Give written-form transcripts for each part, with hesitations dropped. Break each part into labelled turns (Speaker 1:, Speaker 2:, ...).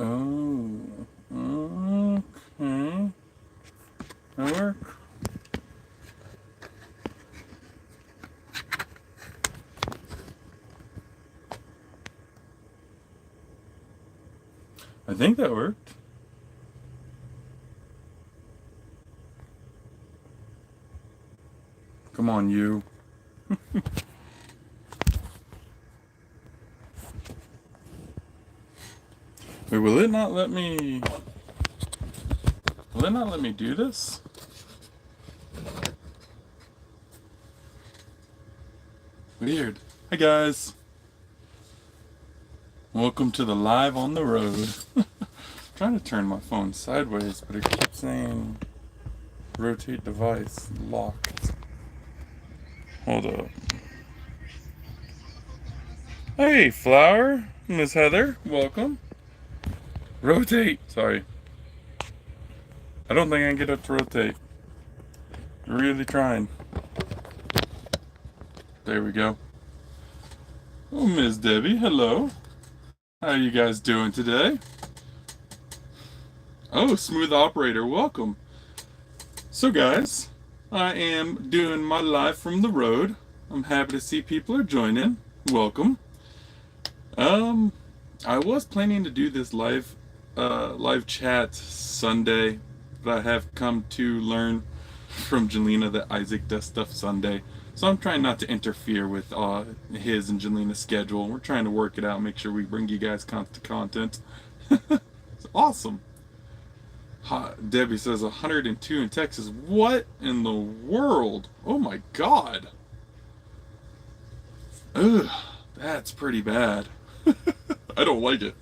Speaker 1: Oh, okay. That work? I think that worked. Come on, you. Wait, will it not let me? Will it not let me do this? Weird. Hi guys. Welcome to the live on the road. Trying to turn my phone sideways, but it keeps saying rotate device locked. Hold up. Hey, Flower, Miss Heather, welcome. Rotate. Sorry. I don't think I can get it to rotate. Really trying. There we go. Oh, Miss Debbie, hello. How you guys doing today? Oh, Smooth Operator, welcome. So guys, I am doing my live from the road. I'm happy to see people are joining. Welcome. I was planning to do this live chat Sunday, but I have come to learn from Jelena that Isaac does stuff Sunday. So I'm trying not to interfere with his and Jelena's schedule. We're trying to work it out, make sure we bring you guys content. It's awesome. Debbie says 102 in Texas. What in the world? Oh my god. Ugh, that's pretty bad. I don't like it.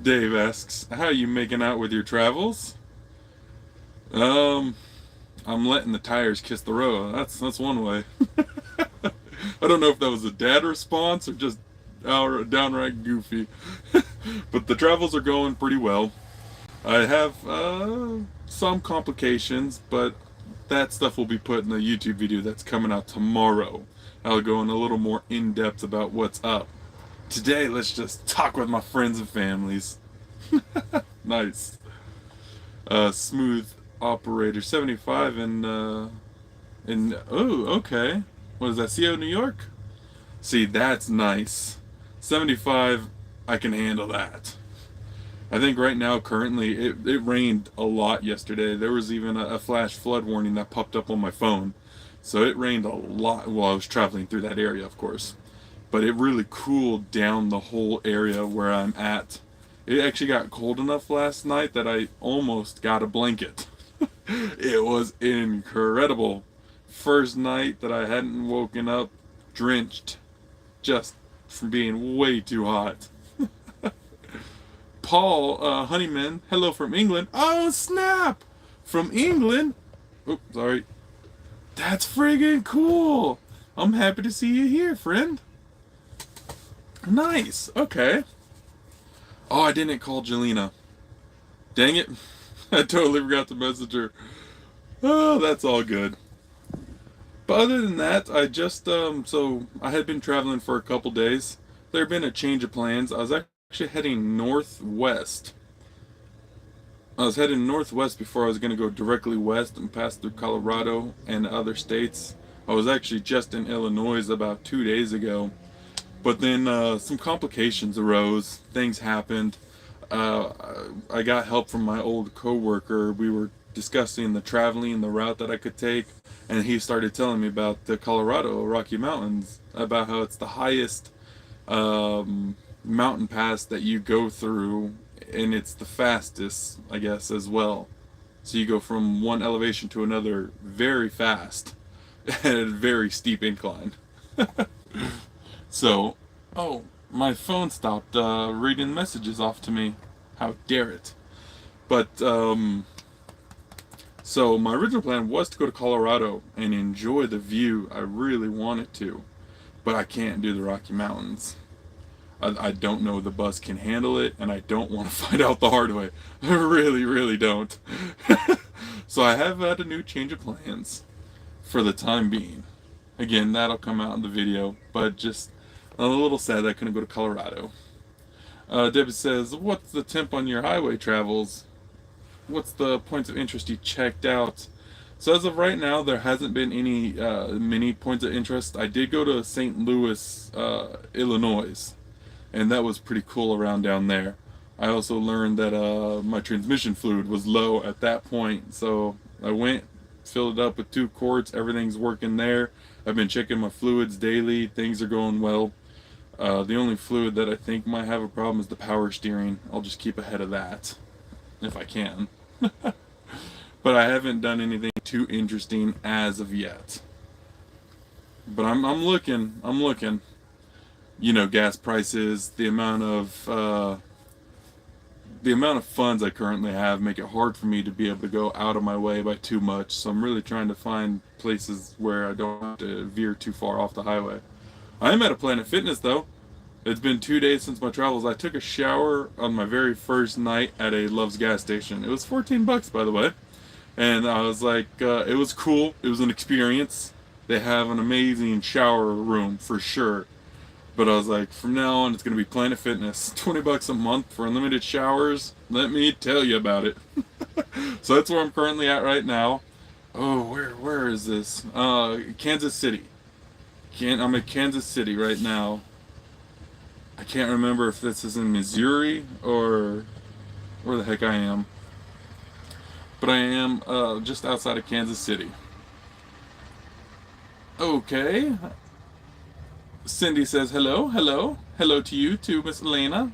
Speaker 1: Dave asks, how are you making out with your travels? I'm letting the tires kiss the road. That's one way. I don't know if that was a dad response or just downright goofy. But the travels are going pretty well. I have some complications, but that stuff will be put in the YouTube video that's coming out tomorrow. I'll go in a little more in depth about what's up. Today, let's just talk with my friends and families. Nice. Smooth Operator 75 in oh, okay. What is that? CO New York? See, that's nice. 75, I can handle that. I think right now, currently, it rained a lot yesterday. There was even a flash flood warning that popped up on my phone. So it rained a lot while I was traveling through that area, of course. But it really cooled down the whole area where I'm at. It actually got cold enough last night that I almost got a blanket. It was incredible. First night that I hadn't woken up drenched just from being way too hot. Paul Honeyman, hello from England. Oh, snap! From England? Oh, sorry. That's friggin' cool. I'm happy to see you here, friend. Nice. Okay. Oh, I didn't call Jelena. Dang it. I totally forgot to message her. Oh, that's all good. But other than that, I just, so I had been traveling for a couple days. There had been a change of plans. I was actually heading northwest. I was heading northwest before I was going to go directly west and pass through Colorado and other states. I was actually just in Illinois about 2 days ago. But then some complications arose. Things happened. I got help from my old coworker. We were discussing the traveling, the route that I could take, and he started telling me about the Colorado Rocky Mountains, about how it's the highest mountain pass that you go through, and it's the fastest, I guess, as well. So you go from one elevation to another very fast at a very steep incline. So, oh, my phone stopped reading messages off to me. How dare it? But, so my original plan was to go to Colorado and enjoy the view. I really wanted to, but I can't do the Rocky Mountains. I don't know the bus can handle it, and I don't want to find out the hard way. I really, really don't. So I have had a new change of plans for the time being. Again, that'll come out in the video, but just a little sad that I couldn't go to Colorado. Debbie says, "What's the temp on your highway travels? What's the points of interest you checked out?" So as of right now, there hasn't been any many points of interest. I did go to St. Louis, Illinois, and that was pretty cool around down there. I also learned that my transmission fluid was low at that point, so I went, filled it up with 2 quarts. Everything's working there. I've been checking my fluids daily. Things are going well. The only fluid that I think might have a problem is the power steering. I'll just keep ahead of that if I can. But I haven't done anything too interesting as of yet. But I'm looking. I'm looking. You know, gas prices, the amount of funds I currently have make it hard for me to be able to go out of my way by too much. So I'm really trying to find places where I don't have to veer too far off the highway. I am at a Planet Fitness though. It's been 2 days since my travels. I took a shower on my very first night at a Love's gas station. It was $14, by the way. And I was like, it was cool. It was an experience. They have an amazing shower room for sure. But I was like, from now on, it's going to be Planet Fitness. $20 a month for unlimited showers. Let me tell you about it. So that's where I'm currently at right now. Oh, where is this? Kansas City. I'm at Kansas City right now. I can't remember if this is in Missouri or where the heck I am. But I am just outside of Kansas City. Okay. Cindy says hello, hello. Hello to you too, Miss Elena.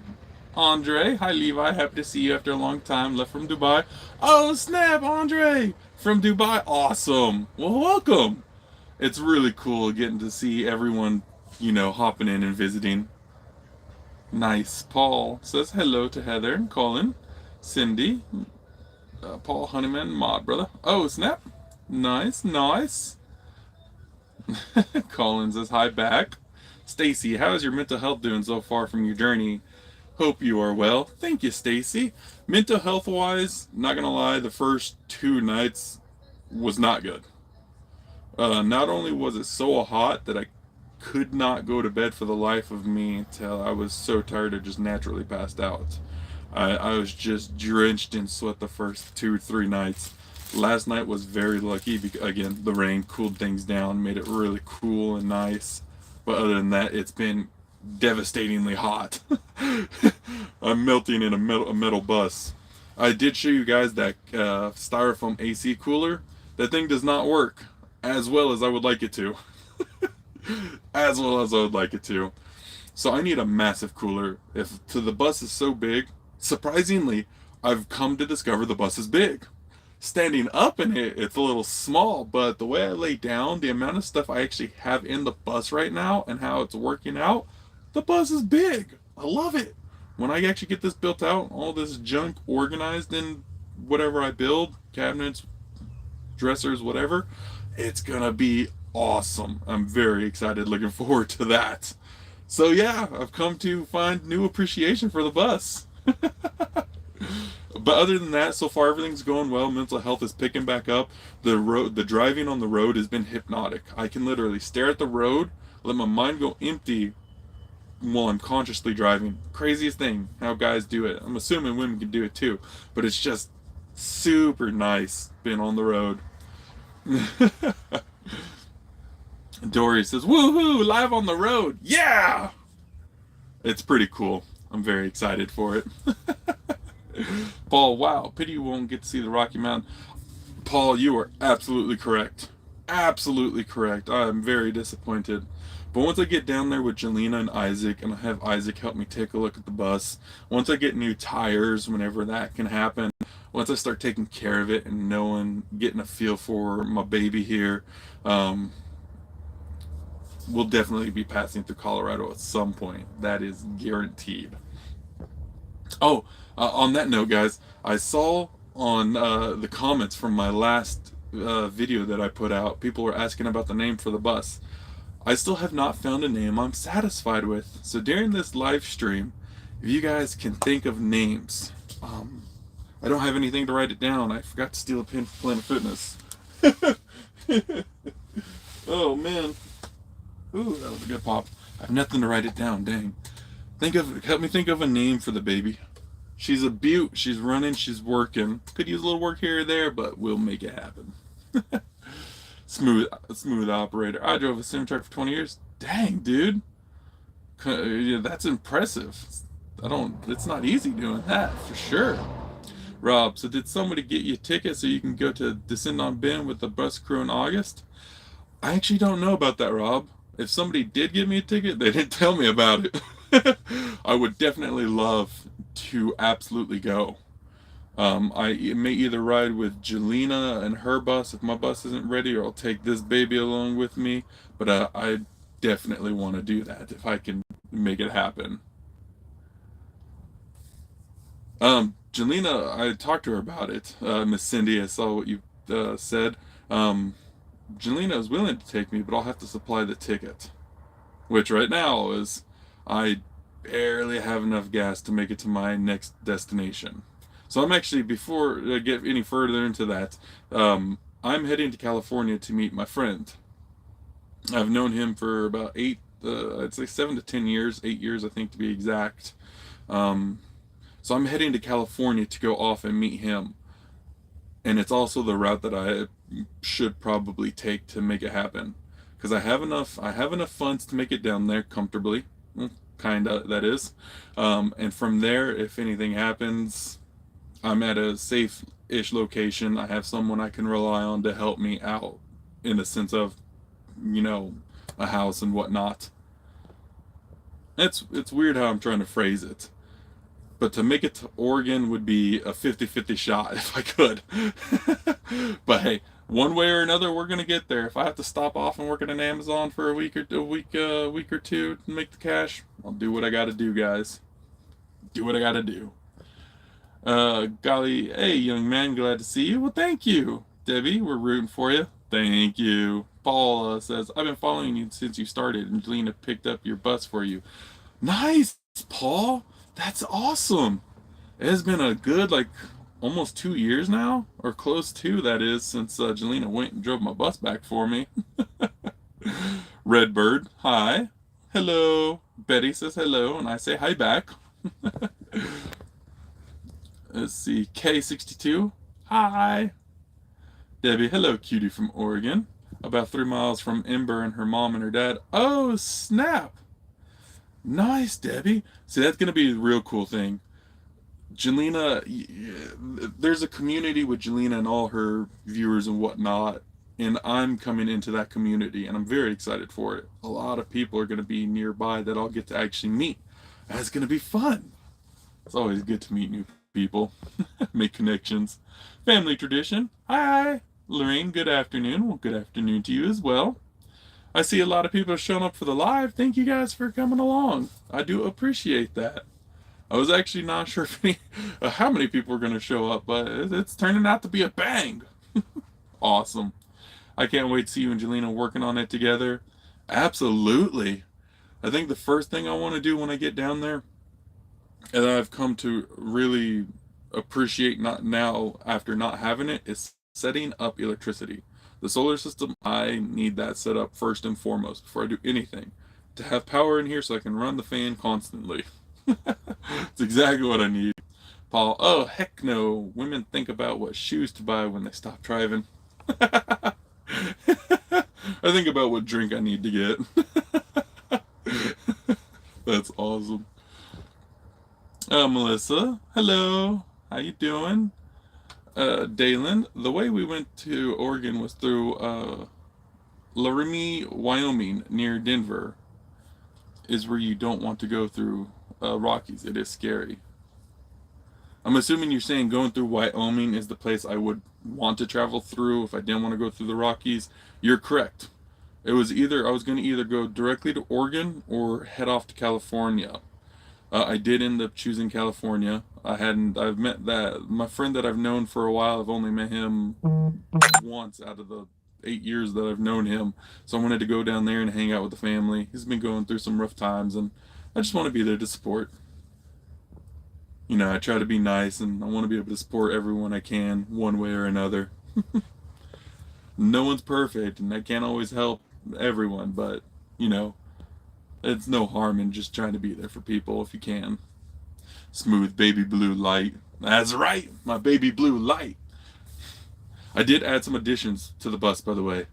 Speaker 1: Andre, hi Levi, happy to see you after a long time. Left from Dubai. Oh snap, Andre! From Dubai, awesome. Well, welcome. It's really cool getting to see everyone, hopping in and visiting. Nice. Paul says hello to Heather and Colin. Cindy. Paul Honeyman, mod brother. Oh, snap. Nice, nice. Colin says hi back. Stacy, how is your mental health doing so far from your journey? Hope you are well. Thank you, Stacy. Mental health wise, not gonna lie, the first 2 nights was not good. Not only was it so hot that I could not go to bed for the life of me until I was so tired I just naturally passed out. I was just drenched in sweat the first 2 or 3 nights. Last night was very lucky because, again, the rain cooled things down, made it really cool and nice. But other than that, it's been devastatingly hot. I'm melting in a metal bus. I did show you guys that styrofoam AC cooler. That thing does not work as well as I would like it to. As well as I would like it to. So I need a massive cooler. The bus is so big, surprisingly, I've come to discover the bus is big. Standing up in it, it's a little small, but the way I lay down, the amount of stuff I actually have in the bus right now and how it's working out, the bus is big. I love it. When I actually get this built out, all this junk organized in whatever I build, cabinets, dressers, whatever, it's gonna be awesome. I'm very excited, looking forward to that. So yeah, I've come to find new appreciation for the bus. But other than that, so far everything's going well. Mental health is picking back up. The driving on the road has been hypnotic. I can literally stare at the road, let my mind go empty while I'm consciously driving. Craziest thing, how guys do it. I'm assuming women can do it too, but it's just super nice being on the road. Dory says, woohoo, live on the road. Yeah! It's pretty cool. I'm very excited for it. Paul, wow, pity you won't get to see the Rocky Mountain. Paul, you are absolutely correct. Absolutely correct. I am very disappointed. But once I get down there with Jelena and Isaac, and I have Isaac help me take a look at the bus, once I get new tires, whenever that can happen, once I start taking care of it and getting a feel for my baby here, we'll definitely be passing through Colorado at some point. That is guaranteed. Oh, on that note, guys, I saw on the comments from my last video that I put out, people were asking about the name for the bus. I still have not found a name I'm satisfied with. So during this live stream, if you guys can think of names, I don't have anything to write it down. I forgot to steal a pin from Planet Fitness. Oh man. Ooh, that was a good pop. I have nothing to write it down, dang. Help me think of a name for the baby. She's a beaut. She's running. She's working. Could use a little work here or there, but we'll make it happen. Smooth operator. I drove a semi truck for 20 years. Dang, dude. Yeah, that's impressive. It's not easy doing that for sure. Rob, so did somebody get you a ticket so you can go to Descend on Ben with the bus crew in August? I actually don't know about that, Rob. If somebody did give me a ticket, they didn't tell me about it. I would definitely love to absolutely go. I may either ride with Jelena and her bus if my bus isn't ready, or I'll take this baby along with me. But I definitely want to do that if I can make it happen. Jelena, I talked to her about it. Miss Cindy, I saw what you said. Um, Jelena is willing to take me, but I'll have to supply the ticket, which right now is I barely have enough gas to make it to my next destination. So I'm actually, before I get any further into that, I'm heading to California to meet my friend. I've known him for about I'd say 7 to 10 years, 8 years, I think to be exact. Um, so I'm heading to California to go off and meet him. And it's also the route that I should probably take to make it happen. Because I have enough funds to make it down there comfortably. Well, kinda, that is. And from there, if anything happens, I'm at a safe-ish location. I have someone I can rely on to help me out in the sense of, you know, a house and whatnot. It's weird how I'm trying to phrase it. But to make it to Oregon would be a 50-50 shot if I could. But hey, one way or another, we're gonna get there. If I have to stop off and work at an Amazon for a week or two to make the cash, I'll do what I gotta do, guys. Do what I gotta do. Golly, hey, young man, glad to see you. Well, thank you, Debbie. We're rooting for you. Thank you. Paul says, I've been following you since you started, and Jelena picked up your bus for you. Nice, Paul. That's awesome. It has been a good, like, almost 2 years now, or close to that is, since Jelena went and drove my bus back for me. Redbird, hi. Hello. Betty says hello, and I say hi back. Let's see, K62, hi. Debbie, hello, cutie from Oregon. About 3 miles from Ember and her mom and her dad. Oh, snap. Nice, Debbie. See, that's going to be a real cool thing. Jelena, there's a community with Jelena and all her viewers and whatnot, and I'm coming into that community, and I'm very excited for it. A lot of people are going to be nearby that I'll get to actually meet. That's going to be fun. It's always good to meet new people, make connections. Family tradition. Hi, Lorraine. Good afternoon. Well, good afternoon to you as well. I see a lot of people showing up for the live. Thank you guys for coming along. I do appreciate that. I was actually not sure how many people were going to show up, but it's turning out to be a bang. Awesome. I can't wait to see you and Jelena working on it together. Absolutely. I think the first thing I want to do when I get down there, and I've come to really appreciate not now after not having it, is setting up electricity. The solar system, I need that set up first and foremost before I do anything. To have power in here so I can run the fan constantly. It's exactly what I need. Paul, oh heck no. Women think about what shoes to buy when they stop driving. I think about what drink I need to get. That's awesome. Melissa, hello. How you doing? Dalen, the way we went to Oregon was through Laramie, Wyoming, near Denver, is where you don't want to go through Rockies. It is scary. I'm assuming you're saying going through Wyoming is the place I would want to travel through if I didn't want to go through the Rockies. You're correct. It was either I was going to either go directly to Oregon or head off to California. I did end up choosing California. I've met my friend that I've known for a while. I've only met him once out of the 8 years that I've known him. So I wanted to go down there and hang out with the family. He's been going through some rough times, and I just want to be there to support. I try to be nice, and I want to be able to support everyone I can, one way or another. No one's perfect, and I can't always help everyone, but, It's no harm in just trying to be there for people if you can. Smooth baby blue light. That's right, my baby blue light. I did add some additions to the bus, by the way.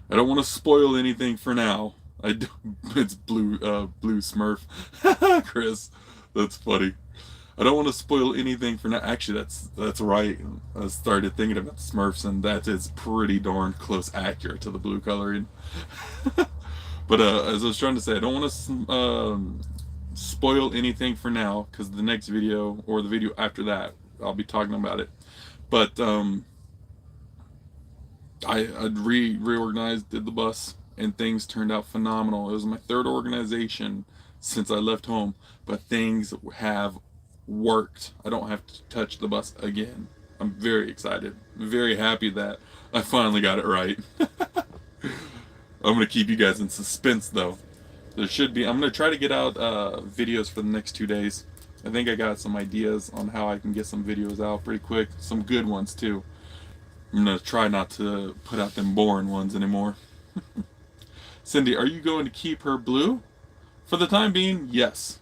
Speaker 1: I don't want to spoil anything for now. I do, it's blue Smurf, Chris. That's funny. I don't want to spoil anything for now. Actually, that's right. I started thinking about the Smurfs, and that is pretty darn close accurate to the blue coloring. But as I was trying to say, I don't want to spoil anything for now, because the next video or the video after that, I'll be talking about it. But I reorganized, did the bus, and things turned out phenomenal. It was my third organization since I left home, but things have worked. I don't have to touch the bus again. I'm very excited, very happy that I finally got it right. I'm gonna keep you guys in suspense though. There should be. I'm gonna try to get out videos for the next 2 days. I think I got some ideas on how I can get some videos out pretty quick. Some good ones too. I'm gonna try not to put out them boring ones anymore. Cindy, are you going to keep her blue? For the time being, yes.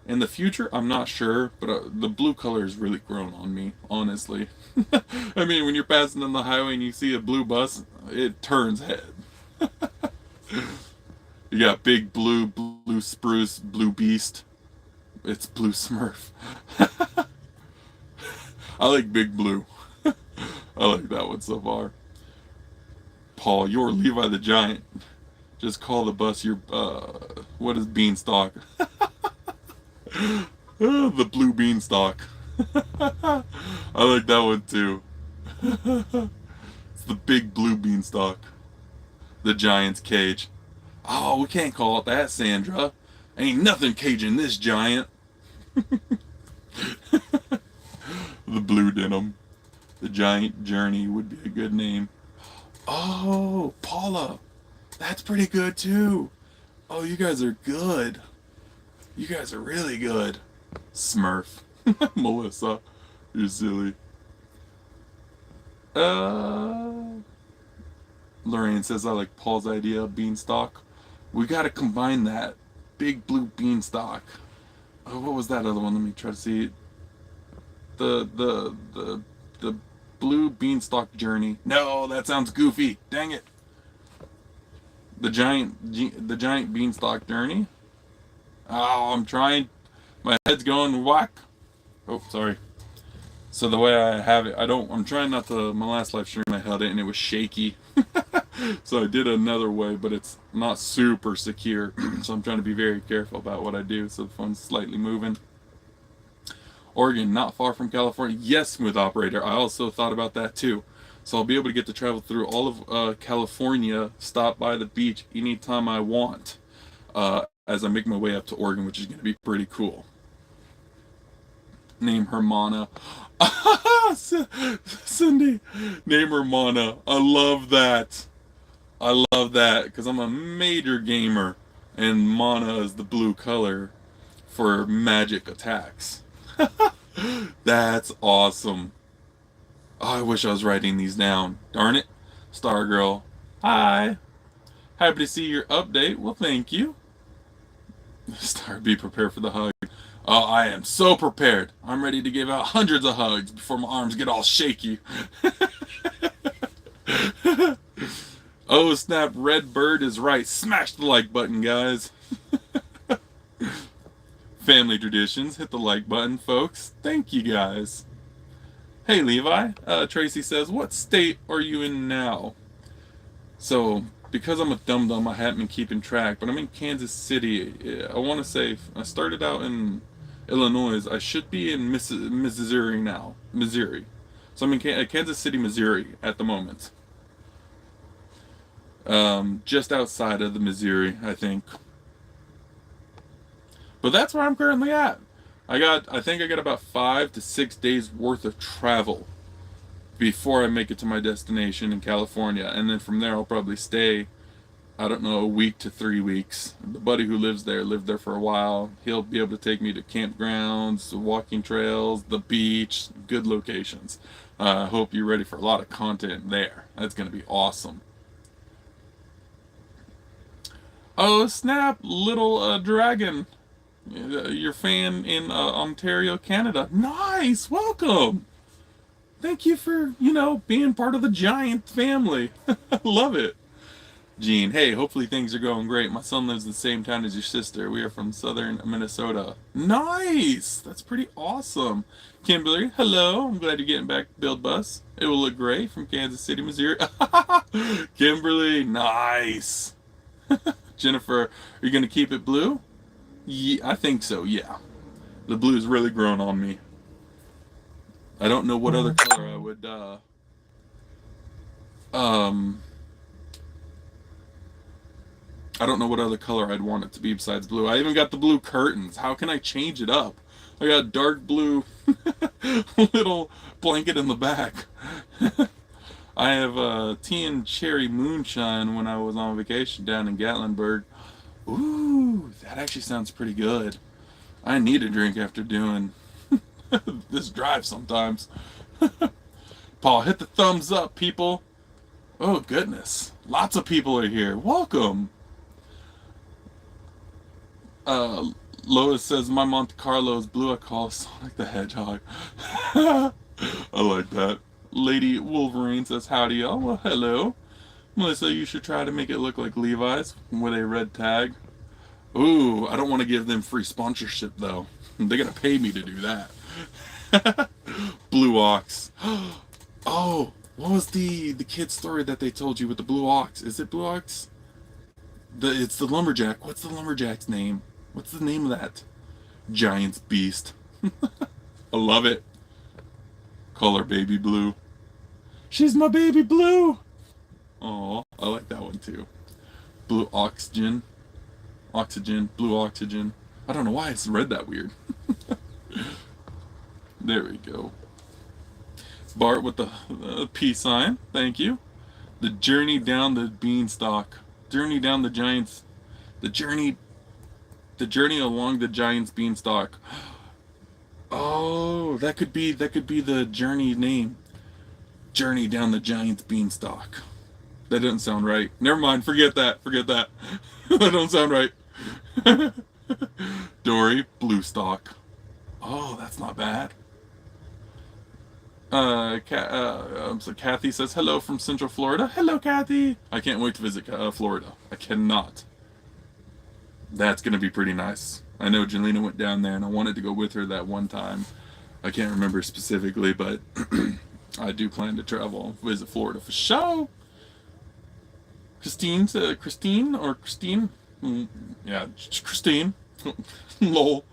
Speaker 1: In the future, I'm not sure, but the blue color has really grown on me, honestly. I mean, when you're passing on the highway and you see a blue bus, it turns head. You got big blue spruce, blue beast. It's blue Smurf. I like big blue. I like that one so far. Paul, you're Levi the Giant. Just call the bus your, what is Beanstalk? The blue Beanstalk. I like that one too. It's the big blue Beanstalk. The Giant's cage. Oh, we can't call it that, Sandra. Ain't nothing caging this giant. The blue denim. The Giant Journey would be a good name. Oh, Paula. That's pretty good too. Oh, you guys are good. You guys are really good. Smurf. Melissa. You're silly. Lorraine says I like Paul's idea of beanstalk. We gotta combine that. Big blue beanstalk. Oh, what was that other one? Let me try to see. The blue beanstalk journey. No, that sounds goofy. Dang it. The giant beanstalk journey. Oh, I'm trying. My head's going whack. Oh, sorry. So the way I have it, I'm trying not to, my last live stream I held it and it was shaky. So I did another way, but it's not super secure. So I'm trying to be very careful about what I do. So the phone's slightly moving. Oregon, not far from California. Yes, smooth operator. I also thought about that too. So I'll be able to get to travel through all of California, stop by the beach anytime I want, as I make my way up to Oregon, which is going to be pretty cool. Name her Mana. Cindy, name her Mana. I love that. I love that because I'm a major gamer, and Mana is the blue color for magic attacks. That's awesome. Oh, I wish I was writing these down. Darn it. Stargirl. Hi. Happy to see your update. Well, thank you. Star, be prepared for the hug. Oh, I am so prepared. I'm ready to give out hundreds of hugs before my arms get all shaky. Oh, snap. Redbird is right. Smash the like button, guys. Family traditions. Hit the like button, folks. Thank you, guys. Hey, Levi. Tracy says, what state are you in now? So, because I'm a dum-dum, I haven't been keeping track, but I'm in Kansas City. I want to say, I started out in Illinois. I should be in Missouri now. Missouri. So I'm in Kansas City, Missouri at the moment. Just outside of the Missouri, I think. But that's where I'm currently at. I think I got about 5 to 6 days worth of travel before I make it to my destination in California. And then from there I'll probably stay, I don't know, a week to 3 weeks. The buddy who lives there lived there for a while. He'll be able to take me to campgrounds, walking trails, the beach, good locations. I hope you're ready for a lot of content there. That's going to be awesome. Oh, snap, little dragon. Your fan in Ontario, Canada. Nice, welcome. Thank you for, being part of the giant family. Love it. Gene, hey, hopefully things are going great. My son lives in the same town as your sister. We are from southern Minnesota. Nice! That's pretty awesome. Kimberly, hello. I'm glad you're getting back to Build Bus. It will look great from Kansas City, Missouri. Kimberly, nice. Jennifer, are you going to keep it blue? Yeah, I think so, yeah. The blue's really grown on me. I don't know what other color I would, I don't know what other color I'd want it to be besides blue. I even got the blue curtains. How can I change it up? I got dark blue little blanket in the back. I have tea and cherry moonshine when I was on vacation down in Gatlinburg. Ooh, that actually sounds pretty good. I need a drink after doing this drive sometimes. Paul, hit the thumbs up, people. Oh, goodness. Lots of people are here. Welcome. Lois says, my Monte Carlo is blue. I call Sonic the Hedgehog. I like that. Lady Wolverine says, howdy, y'all. Well, hello. Melissa, you should try to make it look like Levi's with a red tag. Ooh, I don't want to give them free sponsorship, though. They're going to pay me to do that. Blue Ox. Oh, what was the kid story that they told you with the Blue Ox? Is it Blue Ox? It's the lumberjack. What's the lumberjack's name? What's the name of that? Giant's Beast. I love it. Call her Baby Blue. She's my baby blue. Oh, I like that one too. Blue Oxygen. Oxygen. Blue Oxygen. I don't know why it's read that weird. There we go. Bart with the peace sign. Thank you. The journey down the beanstalk. Journey down the giants. The journey along the giant's beanstalk. Oh, that could be the journey name. Journey down the giant's beanstalk. That doesn't sound right. Never mind. Forget that. That don't sound right. Dory, Bluestalk. Oh, that's not bad. So Kathy says hello from Central Florida. Hello, Kathy. I can't wait to visit Florida. I cannot. That's gonna be pretty nice. I know Jelena went down there, and I wanted to go with her that one time. I can't remember specifically, but I do plan to travel, visit Florida for sure. Christine? Yeah, Christine. Lol.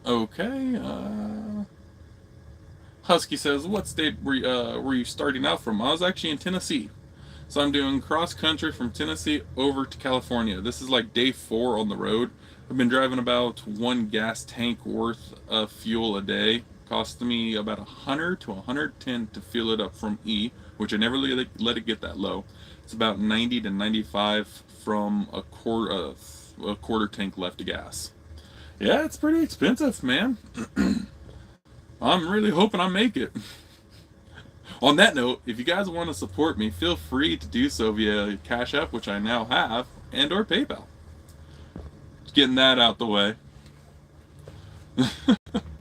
Speaker 1: Okay. Husky says, what state were you starting out from? I was actually in Tennessee. So I'm doing cross country from Tennessee over to California. This is like day 4 on the road. I've been driving about 1 gas tank worth of fuel a day. Cost me about 100 to 110 to fill it up from E, which I never let it get that low. It's about 90 to 95 from a quarter tank left of gas. Yeah, it's pretty expensive, man. I'm really hoping I make it. On that note, if you guys want to support me, feel free to do so via Cash App, which I now have, and or PayPal. Just getting that out the way.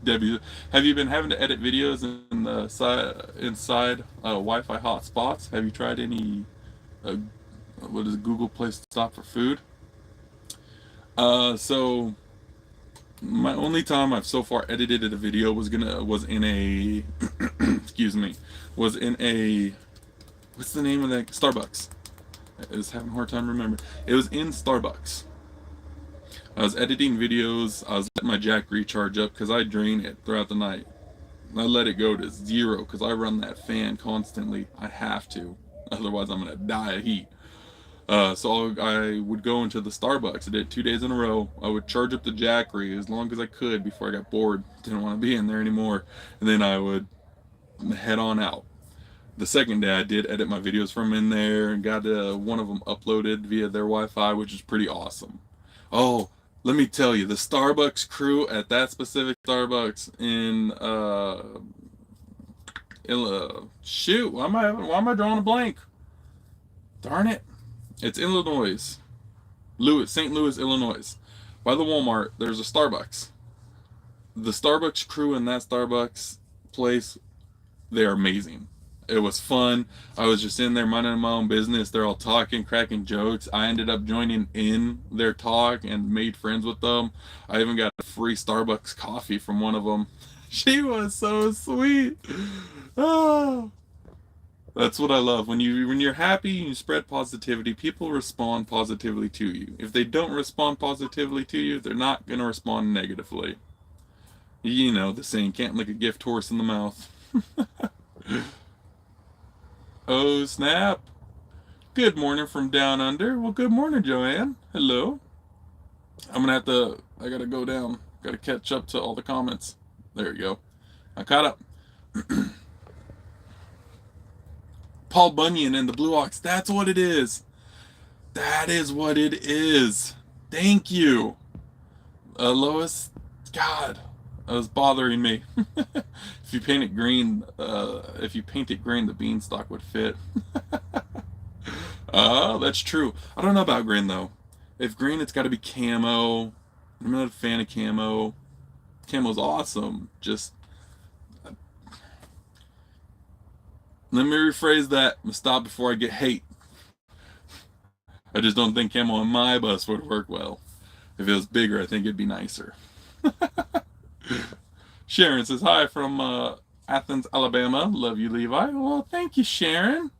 Speaker 1: Debbie, have you been having to edit videos in the inside Wi-Fi hotspots? Have you tried any what is it, Google Play Stop for food? So my only time I've so far edited a video was in a was in a what's the name of that? Starbucks. I was having a hard time remembering. It was in Starbucks. I was editing videos. I was letting my jack recharge up because I drain it throughout the night. I let it go to 0 because I run that fan constantly. I have to, otherwise I'm gonna die of heat. So I would go into the Starbucks. I did it 2 days in a row. I would charge up the Jackery as long as I could before I got bored. Didn't want to be in there anymore. And then I would head on out. The second day I did edit my videos from in there and got one of them uploaded via their Wi-Fi, which is pretty awesome. Oh, let me tell you, the Starbucks crew at that specific Starbucks in shoot, why am I drawing a blank? Darn it. It's Illinois. St. Louis, Illinois. By the Walmart, there's a Starbucks. The Starbucks crew in that Starbucks place, they're amazing. It was fun. I was just in there minding my own business. They're all talking, cracking jokes. I ended up joining in their talk and made friends with them. I even got a free Starbucks coffee from one of them. She was so sweet. Oh, that's what I love. When you're happy and you spread positivity, people respond positively to you. If they don't respond positively to you, they're not gonna respond negatively. You know the saying, can't lick a gift horse in the mouth. Oh snap! Good morning from down under. Well, good morning, Joanne. Hello. I gotta go down. Gotta catch up to all the comments. There we go. I caught up. Paul Bunyan and the Blue Ox. That's what it is. That is what it is. Thank you. Lois, God, that was bothering me. If you paint it green, the beanstalk would fit. Oh, that's true. I don't know about green though. If green, it's got to be camo. I'm not a fan of camo. Camo's awesome. Just let me rephrase that. Stop before I get hate. I just don't think camo on my bus would work well. If it was bigger, I think it'd be nicer. Sharon says hi from Athens, Alabama. Love you, Levi. Well, thank you, Sharon.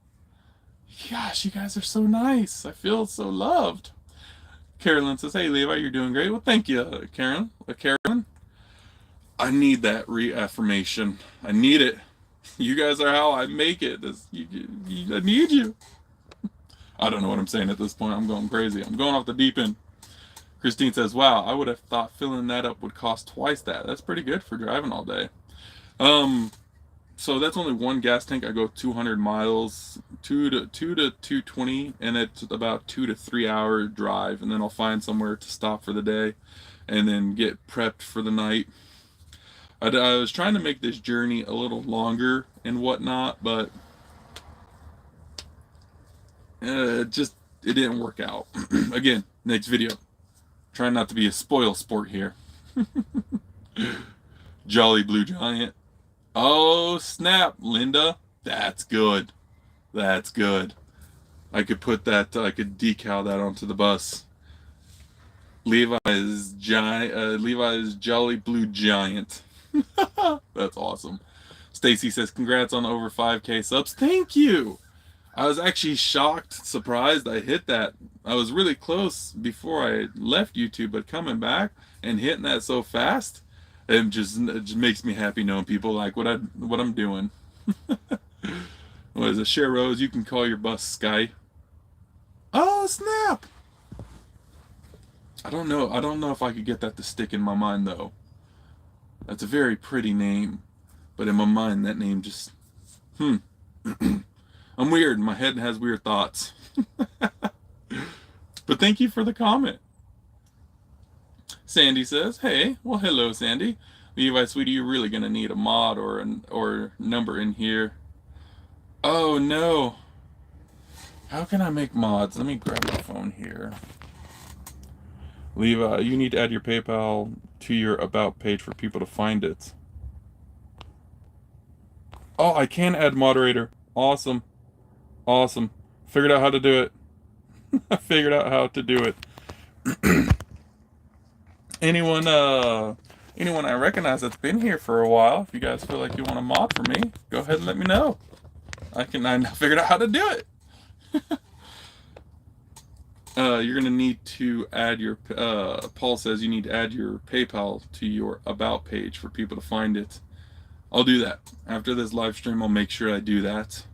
Speaker 1: Gosh, you guys are so nice. I feel so loved. Carolyn says, hey, Levi, you're doing great. Well, thank you, Karen. Carolyn, I need that reaffirmation. I need it. You guys are how I make it. I need you. I don't know what I'm saying at this point. I'm going crazy. I'm going off the deep end. Christine says, wow, I would have thought filling that up would cost twice that. That's pretty good for driving all day. So that's only one gas tank. I go 200 miles, 2 to 220, and it's about 2 to 3 hour drive, and then I'll find somewhere to stop for the day and then get prepped for the night. I was trying to make this journey a little longer and whatnot, but it didn't work out. Again, next video. Trying not to be a spoil sport here. Jolly Blue Giant. Oh, snap, Linda. That's good. That's good. I could decal that onto the bus. Levi's Jolly Blue Giant. That's awesome. Stacy says, congrats on over 5K subs. Thank you. I was actually shocked, surprised I hit that. I was really close before I left YouTube, but coming back and hitting that so fast, it just makes me happy knowing people like what I'm doing. What is it? Share Rose, you can call your bus Sky. Oh, snap. I don't know if I could get that to stick in my mind though. That's a very pretty name, but in my mind that name just I'm weird. My head has weird thoughts. But thank you for the comment. Sandy says, hey, well, hello, Sandy. Levi, sweetie, you're really going to need a mod or number in here. Oh, no. How can I make mods? Let me grab my phone here. Levi, you need to add your PayPal to your About page for people to find it. Oh, I can add moderator. Awesome. Awesome. Figured out how to do it. I figured out how to do it. Anyone I recognize that's been here for a while, if you guys feel like you want a mod for me, go ahead and let me know. I figured out how to do it. You're gonna need to add your Paul says you need to add your PayPal to your About page for people to find it. I'll do that. After this live stream, I'll make sure I do that.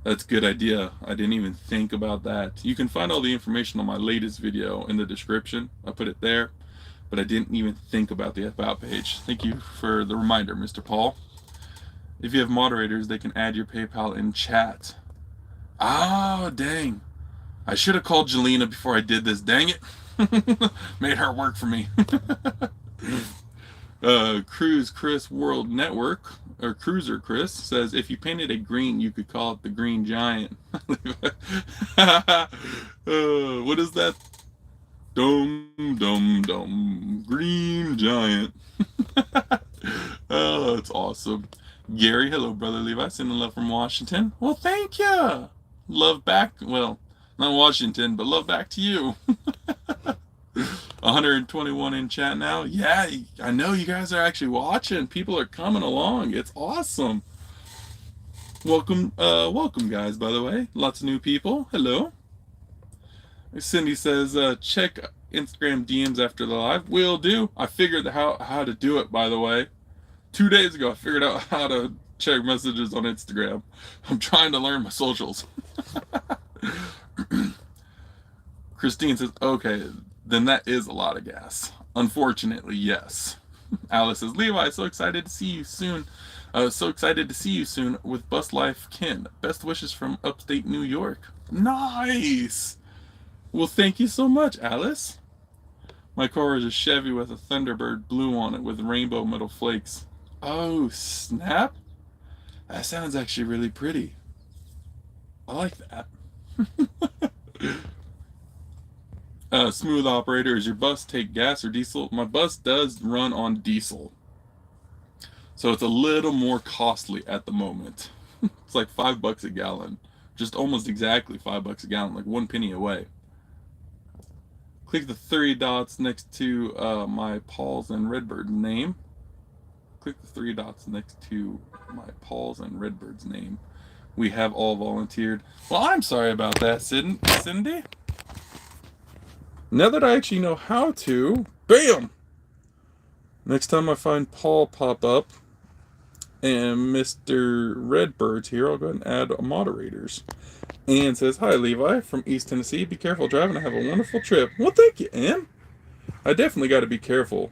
Speaker 1: That's a good idea. I didn't even think about that. You can find all the information on my latest video in the description. I put it there, but I didn't even think about the About page. Thank you for the reminder, Mr. Paul. If you have moderators, they can add your PayPal in chat. Ah, dang. I should have called Jelena before I did this. Dang it. Made her work for me. Cruise Chris World Network, or Cruiser Chris, says if you painted it green, you could call it the Green Giant. What is that? Dum dum dum. Green giant. Oh, that's awesome. Gary, hello, brother Levi. Sending love from Washington. Well, thank you. Love back. Well, not Washington, but love back to you. 121 in chat now. Yeah, I know you guys are actually watching. People are coming along. It's awesome. Welcome guys, by the way. Lots of new people. Hello. Cindy says, check Instagram DMs after the live. Will do. I figured how to do it, by the way. 2 days ago, I figured out how to check messages on Instagram. I'm trying to learn my socials. Christine says, okay, then that is a lot of gas. Unfortunately, yes. Alice says, Levi, so excited to see you soon. So excited to see you soon with Bus Life Kin. Best wishes from upstate New York. Nice! Well, thank you so much, Alice. My car is a Chevy with a Thunderbird blue on it with rainbow metal flakes. Oh, snap! That sounds actually really pretty. I like that. Smooth operator, is your bus take gas or diesel? My bus does run on diesel. So it's a little more costly at the moment. It's like $5 a gallon. Just almost exactly $5 a gallon, like 1 penny away. Click the 3 dots next to my Paul's and Redbird name. Click the 3 dots next to my Paul's and Redbird's name. We have all volunteered. Well, I'm sorry about that, Cindy. Now that I actually know how to, bam! Next time I find Paul pop up and Mr. Redbird's here, I'll go ahead and add moderators. Ann says, hi, Levi from East Tennessee. Be careful driving. I have a wonderful trip. Well, thank you, Ann. I definitely got to be careful.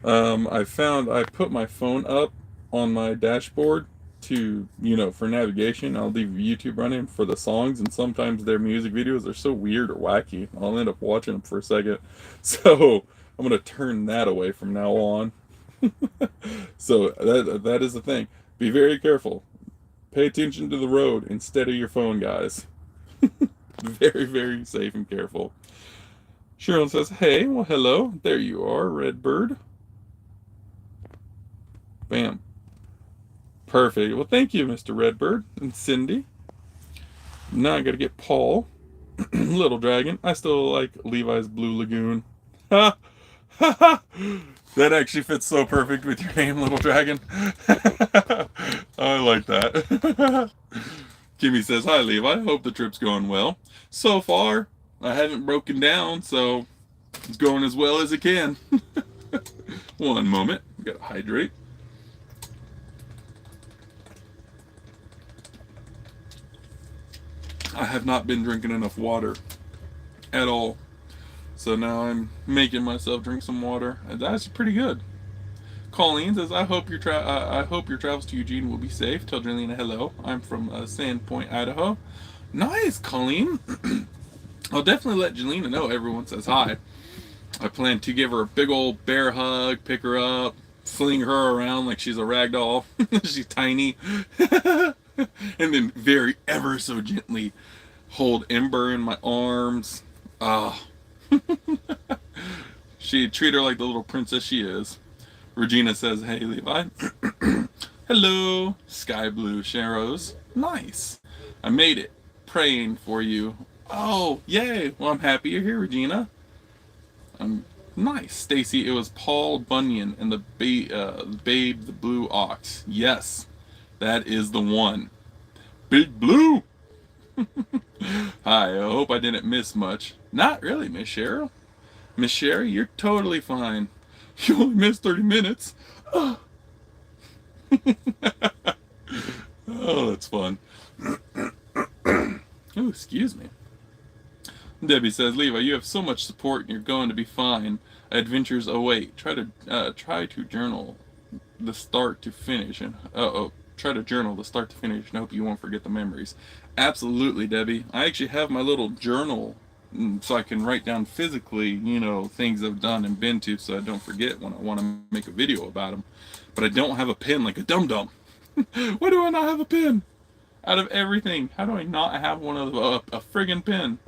Speaker 1: I put my phone up on my dashboard to, for navigation. I'll leave YouTube running for the songs, and sometimes their music videos are so weird or wacky, I'll end up watching them for a second. So I'm going to turn that away from now on. So that is the thing. Be very careful. Pay attention to the road instead of your phone, guys. Very, very safe and careful. Sharon says, hey, well, hello. There you are, Redbird. Bam. Perfect. Well, thank you, Mr. Redbird and Cindy. Now I gotta get Paul. Little Dragon. I still like Levi's Blue Lagoon. Ha! Ha ha! That actually fits so perfect with your name, Little Dragon. I like that. Kimmy says, hi, Levi. Hope the trip's going well. So far, I haven't broken down, so it's going as well as it can. One moment. We gotta hydrate. I have not been drinking enough water at all. So now I'm making myself drink some water. That's pretty good. Colleen says, I hope your travels to Eugene will be safe. Tell Jelena hello. I'm from Sandpoint, Idaho. Nice, Colleen. I'll definitely let Jelena know everyone says hi. I plan to give her a big old bear hug, pick her up, fling her around like she's a rag doll. She's tiny. And then very ever so gently hold Ember in my arms. Ah. She treat her like the little princess she is. Regina says, hey, Levi. Hello, sky blue Sharrows. Nice. I made it. Praying for you. Oh, yay. Well, I'm happy you're here, Regina. Nice. Stacy, it was Paul Bunyan and the Babe the Blue Ox. Yes, that is the one. Big Blue. Hi, I hope I didn't miss much. Not really, Miss Cheryl. Miss Sherry, you're totally fine. You only missed 30 minutes. Oh, oh that's fun. Oh, excuse me. Debbie says, Levi, you have so much support and you're going to be fine. Adventures await. Try to journal the start to finish and try to journal the start to finish and hope you won't forget the memories. Absolutely, Debbie. I actually have my little journal so I can write down physically, things I've done and been to so I don't forget when I want to make a video about them. But I don't have a pen like a dum-dum. Why do I not have a pen? Out of everything, how do I not have one of a friggin' pen?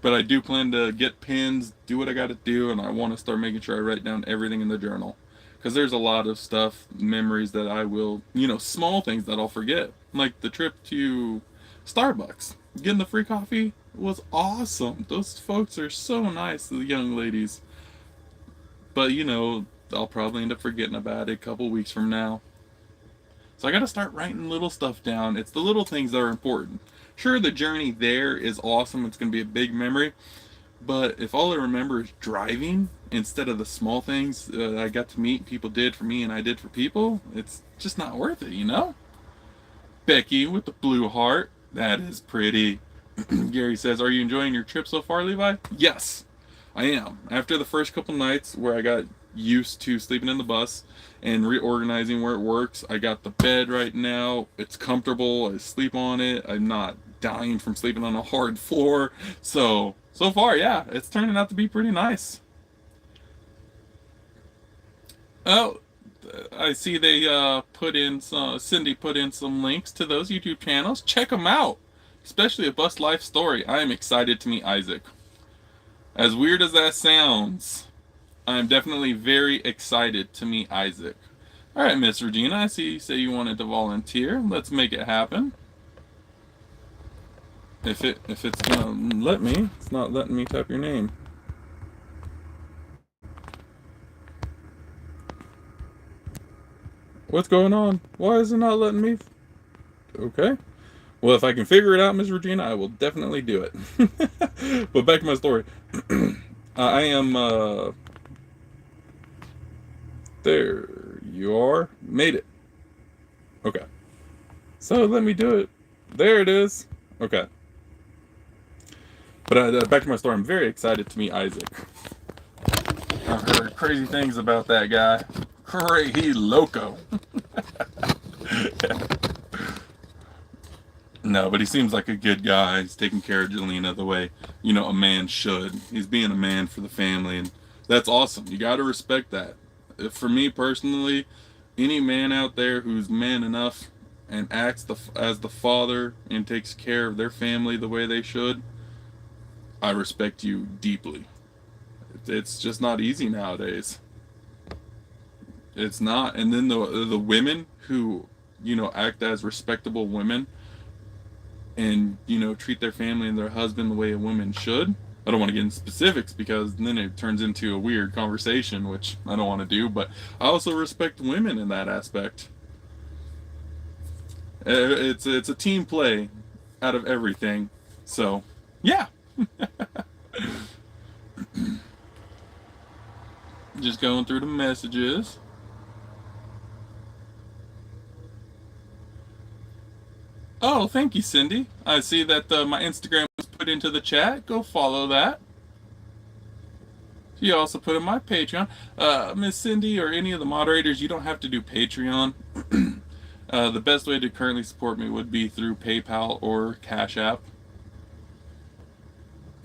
Speaker 1: But I do plan to get pins, do what I got to do, and I want to start making sure I write down everything in the journal. Because there's a lot of stuff, memories that I will, small things that I'll forget. Like the trip to Starbucks. Getting the free coffee was awesome. Those folks are so nice, the young ladies. But, I'll probably end up forgetting about it a couple weeks from now. So I gotta start writing little stuff down. It's the little things that are important. Sure, the journey there is awesome. It's gonna be a big memory. But if all I remember is driving instead of the small things I got to meet, people did for me and I did for people, it's just not worth it. Becky with the blue heart. That is pretty. Gary says, "Are you enjoying your trip so far, Levi?" Yes, I am. After the first couple nights where I got used to sleeping in the bus and reorganizing where it works, I got the bed right now. It's comfortable. I sleep on it. I'm not dying from sleeping on a hard floor. So far, yeah, it's turning out to be pretty nice. Oh, I see they Cindy put in some links to those YouTube channels. Check them out, especially a Bus Life Story. I am excited to meet Isaac. As weird as that sounds, I'm definitely very excited to meet Isaac. All right, Miss Regina, I see you say you wanted to volunteer. Let's make it happen. If it's gonna let me, it's not letting me type your name. What's going on? Why is it not letting me? Okay. Well, if I can figure it out, Miss Regina, I will definitely do it. But back to my story. I am, there you are. Made it. Okay. So let me do it. There it is. Okay. But back to my story. I'm very excited to meet Isaac. I've heard crazy things about that guy. Crazy loco. No, but he seems like a good guy. He's taking care of Jelena the way, a man should. He's being a man for the family, and that's awesome. You got to respect that. For me personally, any man out there who's man enough and acts as the father and takes care of their family the way they should, I respect you deeply. It's just not easy nowadays. It's not. And then the women who, act as respectable women and, treat their family and their husband the way a woman should. I don't want to get into specifics because then it turns into a weird conversation, which I don't want to do, but I also respect women in that aspect. It's a team play out of everything. So, yeah. Just going through the messages. Oh, thank you, Cindy. I see that my Instagram was put into the chat. Go follow that. She also put in my Patreon. Miss Cindy or any of the moderators, you don't have to do Patreon. The best way to currently support me would be through PayPal or Cash App.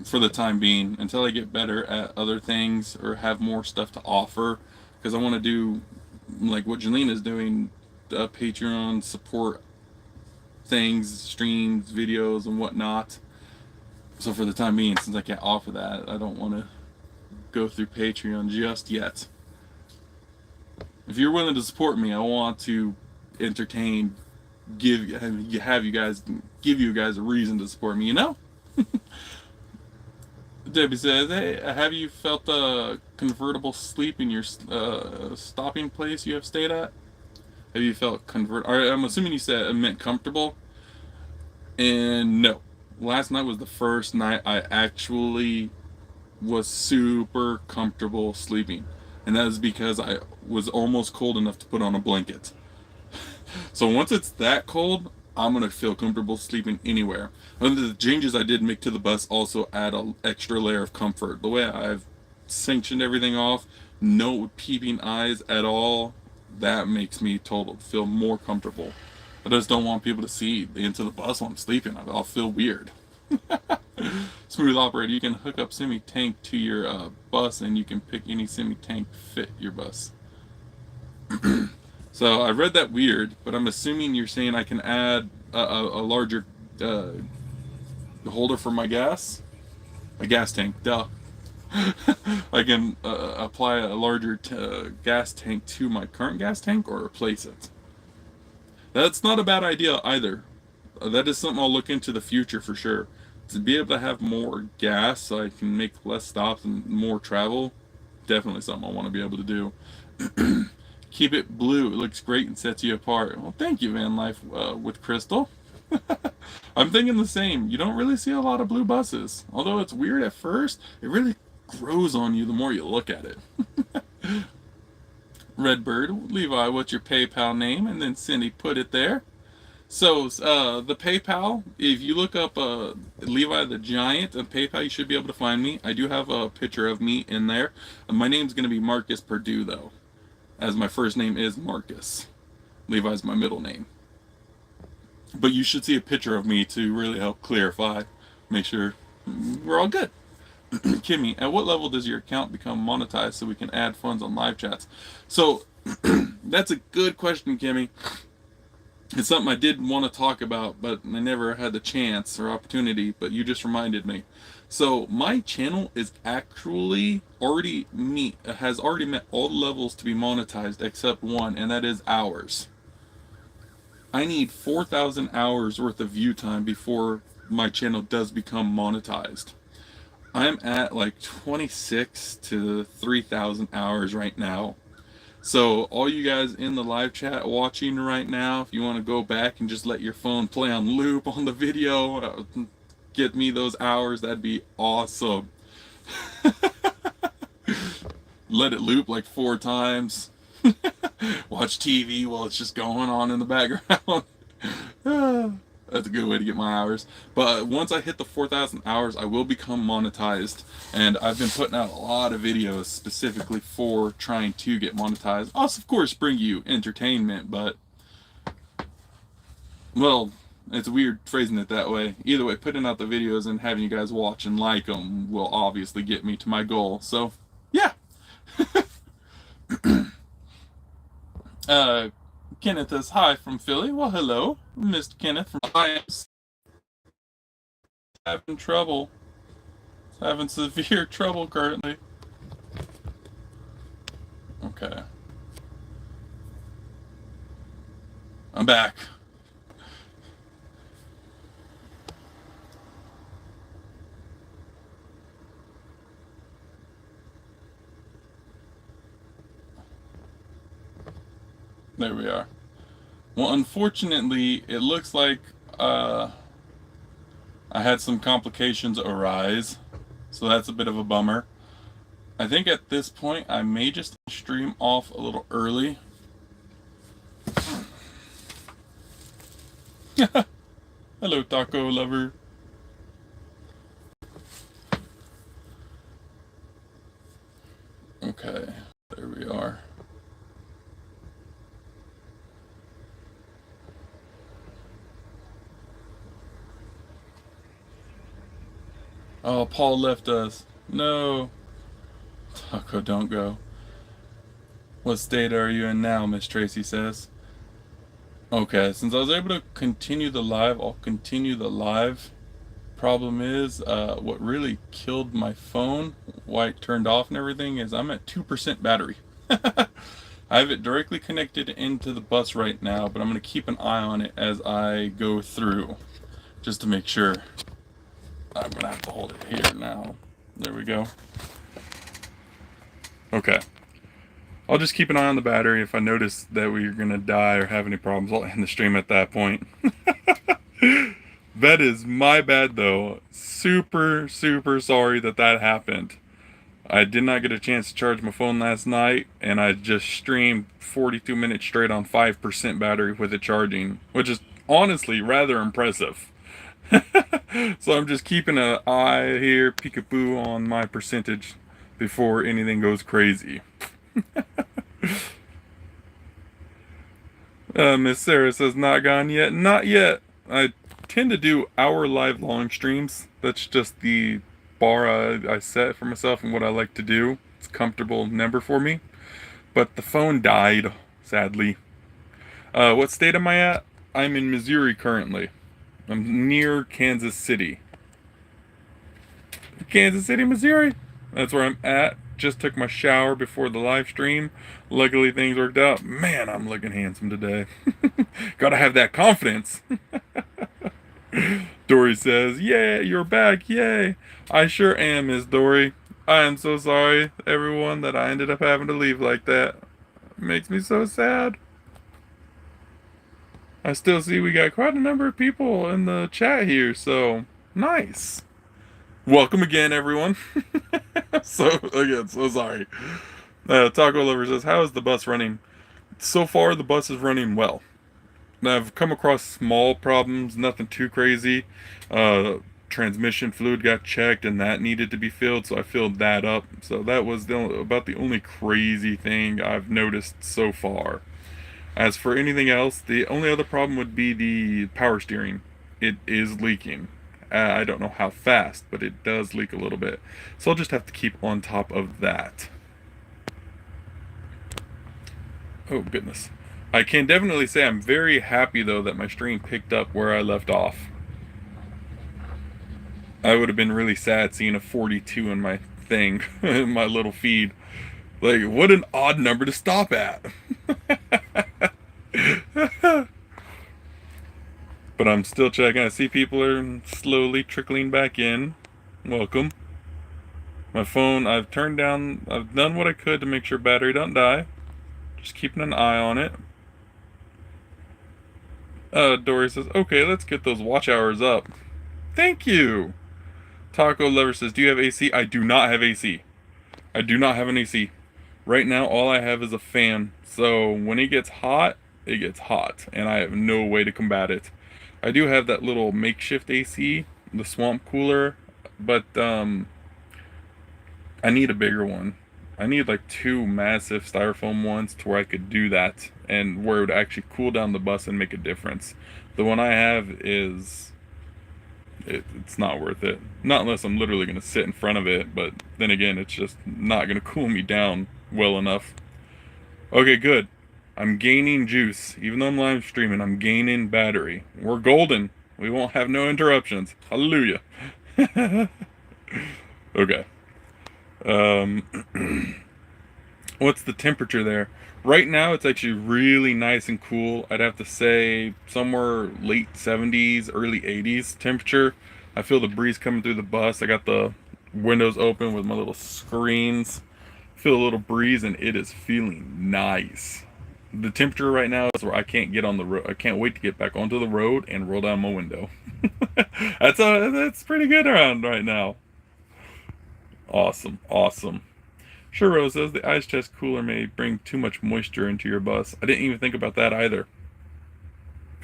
Speaker 1: For the time being, until I get better at other things or have more stuff to offer. Because I want to do, like what Jelena is doing, Patreon support things, streams, videos, and whatnot. So for the time being, since I can't offer that, I don't want to go through Patreon just yet. If you're willing to support me, I want to entertain, have you guys a reason to support me. Debbie says, "Hey, have you felt a convertible sleep in your stopping place you have stayed at? Have you felt I'm assuming you said meant comfortable. And no, last night was the first night I actually was super comfortable sleeping, and that is because I was almost cold enough to put on a blanket. So once it's that cold, I'm gonna feel comfortable sleeping anywhere. And the changes I did make to the bus also add an extra layer of comfort. The way I've sanctioned everything off, no peeping eyes at all, that makes me feel more comfortable. I just don't want people to see into the bus while I'm sleeping. I'll feel weird. Smooth operator, you can hook up semi tank to your bus, and you can pick any semi tank to fit your bus. So I read that weird, but I'm assuming you're saying I can add a larger holder for my gas. A gas tank, duh. I can apply a larger gas tank to my current gas tank or replace it. That's not a bad idea either. That is something I'll look into the future for sure. To be able to have more gas so I can make less stops and more travel, definitely something I want to be able to do. Keep it blue. It looks great and sets you apart. Well, thank you, Van Life with Crystal. I'm thinking the same. You don't really see a lot of blue buses. Although it's weird at first, it really grows on you the more you look at it. Redbird, Levi, what's your PayPal name? And then Cindy put it there. So the PayPal, if you look up Levi the Giant on PayPal, you should be able to find me. I do have a picture of me in there. My name's going to be Marcus Purdue, though, as my first name is Marcus. Levi's my middle name. But you should see a picture of me to really help clarify, make sure we're all good. Kimmy, at what level does your account become monetized so we can add funds on live chats? So that's a good question, Kimmy. It's something I did want to talk about, but I never had the chance or opportunity, but you just reminded me. So my channel is actually has already met all the levels to be monetized except one, and that is hours. I need 4,000 hours worth of view time before my channel does become monetized. I'm at like 26 to 3,000 hours right now. So all you guys in the live chat watching right now, if you want to go back and just let your phone play on loop on the video, get me those hours, that'd be awesome. Let it loop like 4 times. Watch TV while it's just going on in the background. That's a good way to get my hours. But once I hit the 4,000 hours, I will become monetized. And I've been putting out a lot of videos specifically for trying to get monetized. Also, of course, bring you entertainment, but, well, it's weird phrasing it that way. Either way, putting out the videos and having you guys watch and like them will obviously get me to my goal. So, yeah. Kenneth says hi from Philly. Well, hello, Mr. Kenneth from I am having trouble. Having severe trouble currently. Okay. I'm back. There we are. Well, unfortunately, it looks like I had some complications arise, so that's a bit of a bummer. I think at this point I may just stream off a little early. Hello, taco lover. Okay, there we are. Oh, Paul left us. No. Taco, don't go. What state are you in now, Miss Tracy says. Okay, since I was able to continue the live, I'll continue the live. Problem is, what really killed my phone, why it turned off and everything, is I'm at 2% battery. I have it directly connected into the bus right now, but I'm going to keep an eye on it as I go through, just to make sure. I'm going to have to hold it here now. There we go. Okay. I'll just keep an eye on the battery. If I notice that we're going to die or have any problems, I'll end the stream at that point. That is my bad, though. Super, super sorry that happened. I did not get a chance to charge my phone last night, and I just streamed 42 minutes straight on 5% battery with it charging, which is honestly rather impressive. So I'm just keeping an eye here, peekaboo, on my percentage before anything goes crazy. Miss Sarah says, not gone yet. Not yet. I tend to do hour live long streams. That's just the bar I set for myself and what I like to do. It's a comfortable number for me. But the phone died, sadly. What state am I at? I'm in Missouri currently. I'm near Kansas City. Kansas City, Missouri. That's where I'm at. Just took my shower before the live stream. Luckily, things worked out. Man, I'm looking handsome today. Gotta have that confidence. Dory says, "Yeah, you're back. Yay. I sure am, Miss Dory. I am so sorry, everyone, that I ended up having to leave like that. It makes me so sad." I still see we got quite a number of people in the chat here, so nice. Welcome again, everyone. So sorry. Taco Lover says, "How is the bus running?" So far, the bus is running well. I've come across small problems, nothing too crazy. Uh, Transmission fluid got checked, and that needed to be filled, so I filled that up. So that was about the only crazy thing I've noticed so far. As for anything else, the only other problem would be the power steering. It is leaking. I don't know how fast, but it does leak a little bit. So I'll just have to keep on top of that. Oh, goodness. I can definitely say I'm very happy, though, that my stream picked up where I left off. I would have been really sad seeing a 42 in my thing, in my little feed. Like, what an odd number to stop at. But I'm still checking. I see people are slowly trickling back in. Welcome. My phone, I've done what I could to make sure battery don't die. Just keeping an eye on it. Dory says, "Okay, let's get those watch hours up." Thank you. Taco Lover says, "Do you have AC?" I do not have AC. I do not have an AC. Right now, all I have is a fan. So when it gets hot, and I have no way to combat it. I do have that little makeshift AC, the swamp cooler, but I need a bigger one. I need like 2 massive styrofoam ones to where I could do that, and where it would actually cool down the bus and make a difference. The one I have it's not worth it. Not unless I'm literally going to sit in front of it, but then again, it's just not going to cool me down well enough. Okay, good. I'm gaining juice. Even though I'm live streaming, I'm gaining battery. We're golden. We won't have no interruptions. Hallelujah. Okay. What's the temperature there? Right now, it's actually really nice and cool. I'd have to say somewhere late 70s, early 80s temperature. I feel the breeze coming through the bus. I got the windows open with my little screens. Feel a little breeze, and it is feeling nice. The temperature right now is where I can't get on the road. I can't wait to get back onto the road and roll down my window. That's pretty good around right now. Awesome, awesome. Sure, Rose says the ice chest cooler may bring too much moisture into your bus. I didn't even think about that either.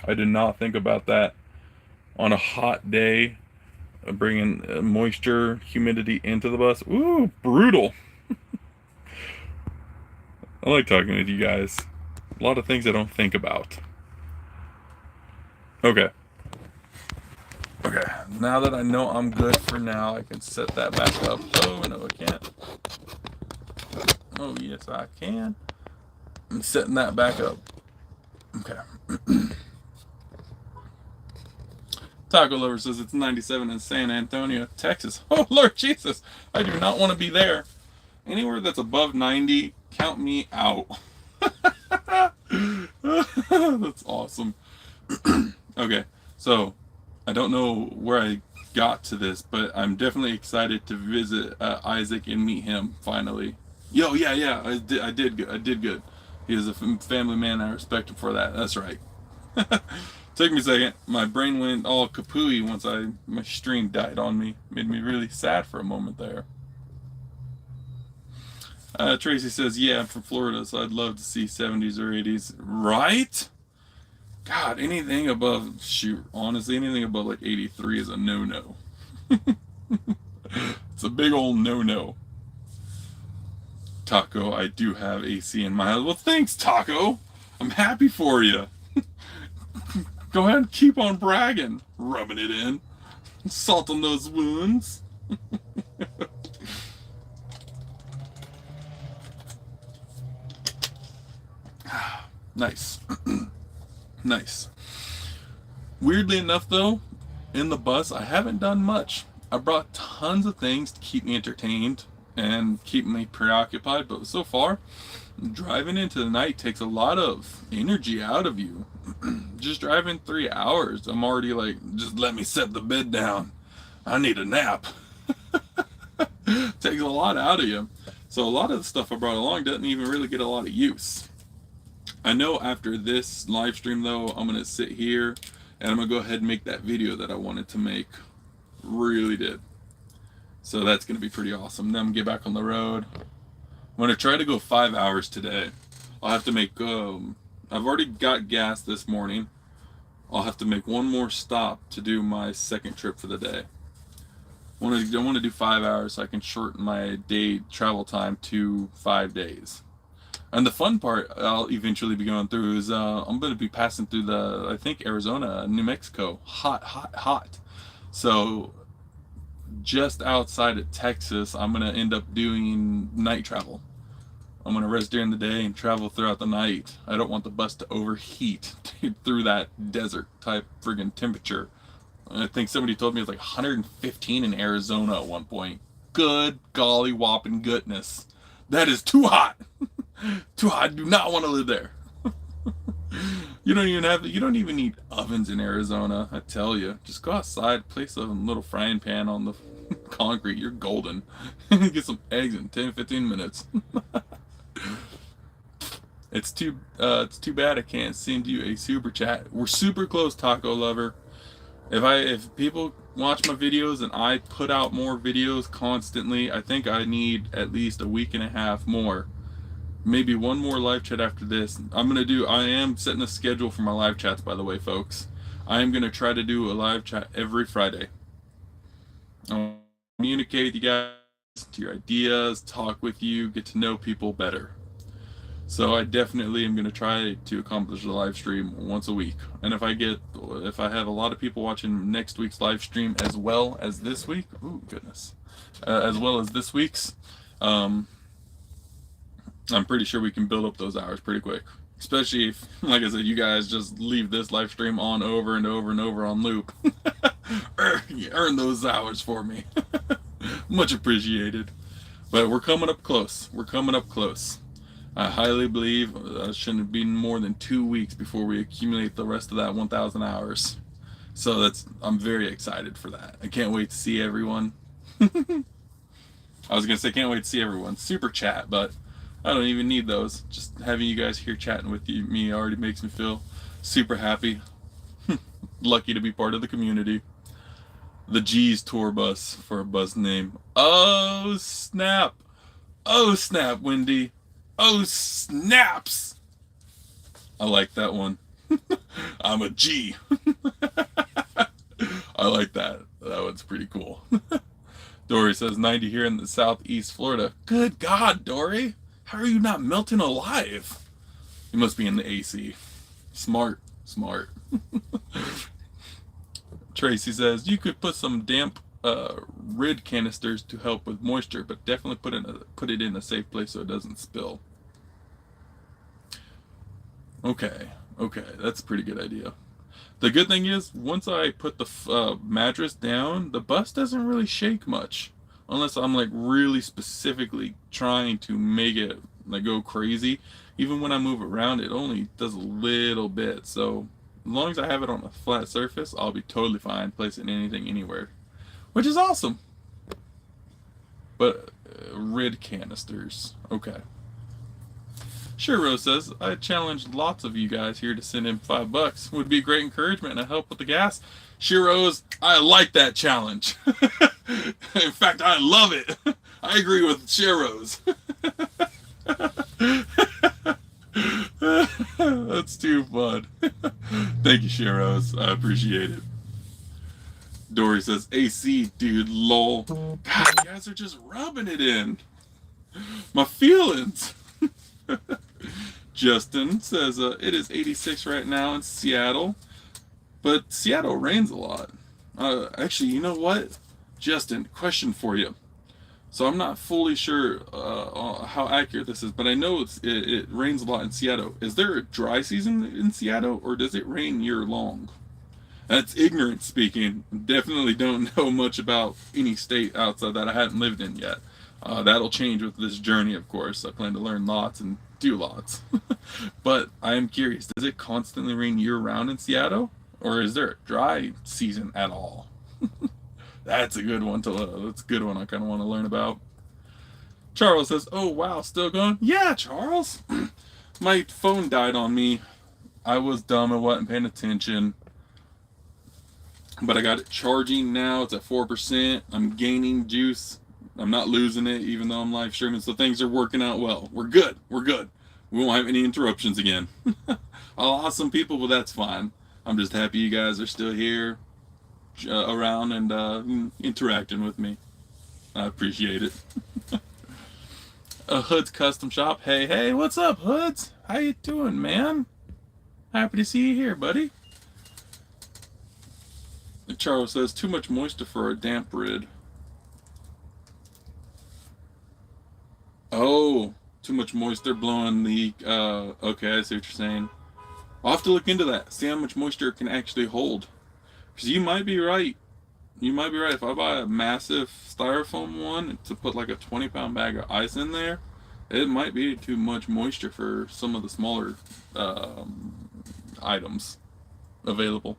Speaker 1: I did not think about that. On a hot day, bringing moisture, humidity into the bus. Ooh, brutal. I like talking with you guys. A lot of things I don't think about. Okay. Okay, now that I know I'm good for now, I can set that back up. Oh, no, I can't. Oh, yes, I can. I'm setting that back up. Okay. Taco Lover says it's 97 in San Antonio, Texas. Oh, Lord Jesus. I do not want to be there. Anywhere that's above 90, count me out. That's awesome. Okay, so I don't know where I got to this, but I'm definitely excited to visit Isaac and meet him finally. Yo, yeah, I did good. He is a family man. I respect him for that. That's right. Took me a second. My brain went all kapooey once my stream died on me. Made me really sad for a moment there. Tracy says, "Yeah, I'm from Florida, so I'd love to see 70s or 80s." Right? God, anything above, honestly, anything above like 83 is a no-no. It's a big old no-no. Taco, I do have AC in my house. Well, thanks, Taco. I'm happy for you. Go ahead and keep on bragging. Rubbing it in. Salt on those wounds. Nice. Nice. Weirdly enough, though, in the bus, I haven't done much. I brought tons of things to keep me entertained and keep me preoccupied, but so far, driving into the night takes a lot of energy out of you. Just driving 3 hours, I'm already like, just let me set the bed down. I need a nap. Takes a lot out of you. So a lot of the stuff I brought along doesn't even really get a lot of use. I know after this live stream though, I'm gonna sit here and I'm gonna go ahead and make that video that I wanted to make. Really did. So that's gonna be pretty awesome. Then I'm gonna get back on the road. I'm gonna try to go 5 hours today. I'll have to make I've already got gas this morning. I'll have to make one more stop to do my second trip for the day. I want to do 5 hours so I can shorten my day travel time to 5 days. And the fun part I'll eventually be going through is I'm going to be passing through I think Arizona, New Mexico. Hot, hot, hot. So just outside of Texas, I'm going to end up doing night travel. I'm going to rest during the day and travel throughout the night. I don't want the bus to overheat through that desert type friggin' temperature. I think somebody told me it was like 115 in Arizona at one point. Good golly whopping goodness. That is too hot. Too hot. I do not want to live there. You don't even need ovens in Arizona, I tell you. Just go outside, place a little frying pan on the concrete, you're golden. Get some eggs in 10-15 minutes. It's too bad I can't send you a super chat. We're super close, Taco Lover. If people watch my videos and I put out more videos constantly, I think I need at least a week and a half more. Maybe one more live chat after this. I am setting a schedule for my live chats, by the way, folks. I am gonna try to do a live chat every Friday. I'll communicate with you guys, to your ideas, talk with you, get to know people better. So I definitely am going to try to accomplish a live stream once a week. And if I have a lot of people watching next week's live stream as well as this week, ooh, goodness, as well as this week's, I'm pretty sure we can build up those hours pretty quick. Especially if, like I said, you guys just leave this live stream on over and over and over on loop. Earn those hours for me. Much appreciated. But we're coming up close. We're coming up close. I highly believe it shouldn't be more than 2 weeks before we accumulate the rest of that 1,000 hours. So I'm very excited for that. I can't wait to see everyone. I was going to say can't wait to see everyone. Super chat, but I don't even need those. Just having you guys here chatting with me already makes me feel super happy. Lucky to be part of the community. The G's tour bus for a bus name. Oh, snap. Oh, snap, Wendy. Oh, snaps! I like that one. I'm a G. I like that. That one's pretty cool. Dory says 90 here in the southeast Florida. Good God, Dory. How are you not melting alive? You must be in the AC. Smart. Tracy says you could put some damp Rid canisters to help with moisture, but definitely put it in a safe place so it doesn't spill. Okay, that's a pretty good idea. The good thing is, once I put the mattress down, the bus doesn't really shake much, unless I'm like really specifically trying to make it like go crazy. Even when I move around, it only does a little bit. So as long as I have it on a flat surface, I'll be totally fine placing anything anywhere, which is awesome. But Rid canisters, okay. Sure, Rose says, I challenge lots of you guys here to send in $5. Would be a great encouragement and help with the gas. Sure, Rose, I like that challenge. In fact, I love it. I agree with Sure, Rose. That's too fun. Thank you, Sure, Rose. I appreciate it. Dory says, AC, dude, lol. God, you guys are just rubbing it in. My feelings. Justin says it is 86 right now in Seattle, but Seattle rains a lot. Actually, you know what, Justin, question for you. So I'm not fully sure how accurate this is, but I know it rains a lot in Seattle. Is there a dry season in Seattle, or does it rain year long? That's ignorant speaking. Definitely don't know much about any state outside that I hadn't lived in yet. That'll change with this journey, of course. I plan to learn lots and do lots. But I am curious, does it constantly rain year round in Seattle? Or is there a dry season at all? That's a good one that's a good one I kind of want to learn about. Charles says, "Oh wow, still going?" Yeah, Charles. My phone died on me. I was dumb and wasn't paying attention. But I got it charging now. It's at 4%. I'm gaining juice. I'm not losing it, even though I'm live streaming. So things are working out well. We're good. We're good. We won't have any interruptions again. I lost some people, but that's fine. I'm just happy you guys are still here, around, and interacting with me. I appreciate it. A Hood's Custom Shop. Hey, hey, what's up, Hoods? How you doing, man? Happy to see you here, buddy. Charles says, too much moisture for a damp rid. Oh, too much moisture blowing the, okay, I see what you're saying. I'll have to look into that, see how much moisture it can actually hold. Because you might be right. You might be right. If I buy a massive styrofoam one to put like a 20-pound bag of ice in there, it might be too much moisture for some of the smaller items available.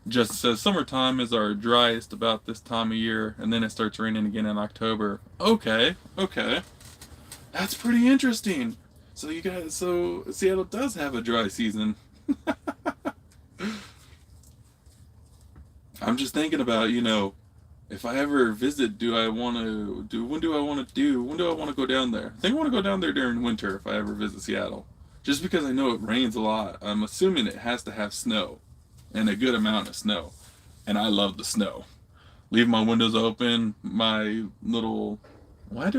Speaker 1: Just says summertime is our driest about this time of year, and then it starts raining again in October. Okay, okay, that's pretty interesting. So you guys, so Seattle does have a dry season. I'm just thinking about, if I ever visit, when do I want to go down there? I think I want to go down there during winter if I ever visit Seattle. Just because I know it rains a lot. I'm assuming it has to have snow. And a good amount of snow. And I love the snow. Leave my windows open, my little... Why